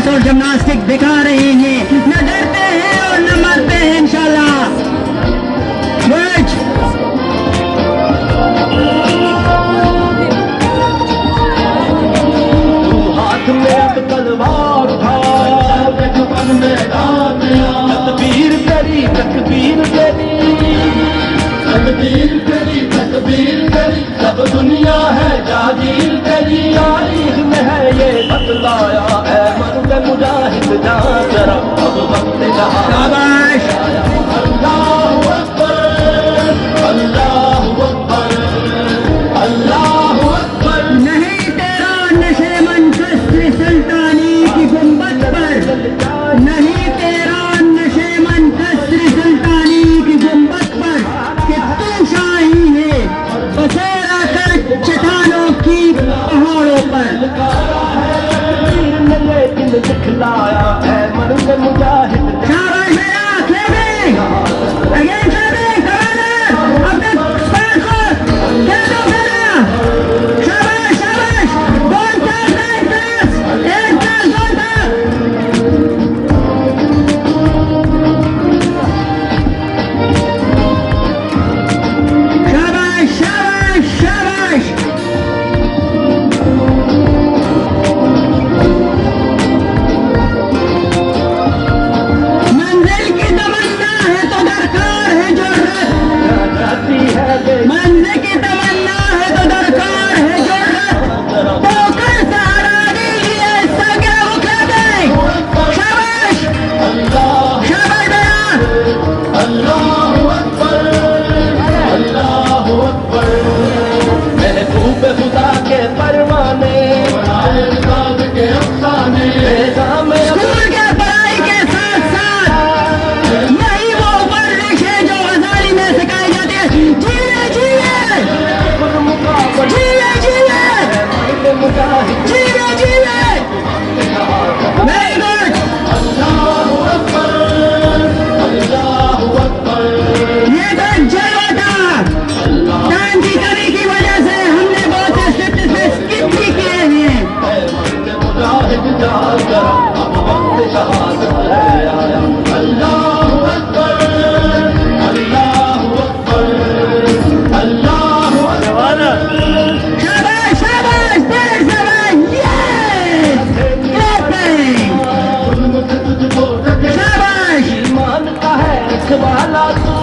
और जिम्नास्टिक दिखा रहे हैं, न डरते हैं और न मरते हैं इंशाल्लाह। तू हाथ में अब तलवार उठा, तकबीर तेरी तकबीर तेरी तकबीर तेरी तकबीर तेरी, सब दुनिया है जागीर तेरी। तारीख में है ये बतलाया है मर्द मुजाहिद जा जरा अब वक्त शाबाश। अल्लाहु अकबर अल्लाहु अकबर अल्लाहु अकबर। नहीं तेरा नशेमन कस्र सुल्तानी की गुंबद पर, नहीं तेरा नशेमन कस्र सुल्तानी की गुंबद पर कि तू शाही है बसेरा कर चट्टानों की पहाड़ों शाबाश शाबाश। मंजिल की तमन्ना है तो दरकार है जुर्रत, मंजिल की तमन्ना है तो दरकार है जुर्रत, पोकर सहारा दीजिए इसका क्या मुखलत है। शाबाश शाबाश बेटा। अल्लाहु अकबर, अल्लाहु अकबर। महबूब खुदा के परवाने, साद के अफसाने, स्कूल के पढ़ाई के साथ साथ यही वो वर्जिश है जो गजाली में सिखाई जाती है। जिए जिए जिए जिए जिए जिए। Very good. अल्लाहु अकबर, अल्लाहु अकबर। ये तो जलवा था। टाइम की कमी की वजह से हमने बहुत से स्टेप्स स्किप भी किए हैं। मुजाहिद जाकर अब वक्त शहादत है आया। अल्लाहु अकबर, अल्लाहु अकबर, अल्लाहु अकबर। शाबाश शाबाश देर शाबाश। यस तुझको शाबाश। ईमान का है रखवाला तू,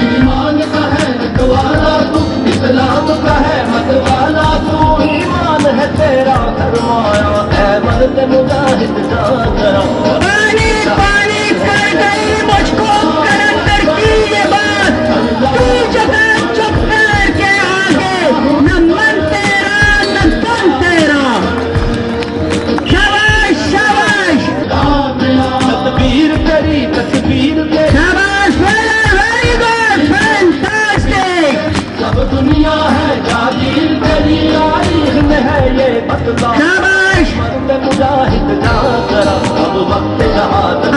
ईमान का है रखवाला तू, इस्लाम का है मतवाला तू। ईमान है तेरा सरमाया, है मर्द मुजाहिद जागरा। पानी पानी कर गई मुझको करंदर की ये बात। तू जगह चुप कर के आगे न मन तेरा न तन तेरा। शाबाश शाबाश तकबीर तेरी, तकबीर तेरी। शाबाश। Very good fantastic. सब दुनिया है जागीर तेरी, तारीख में है ये बतला। शाबाश। मर्द मुजाहिद जागरा अब वक्त शहादत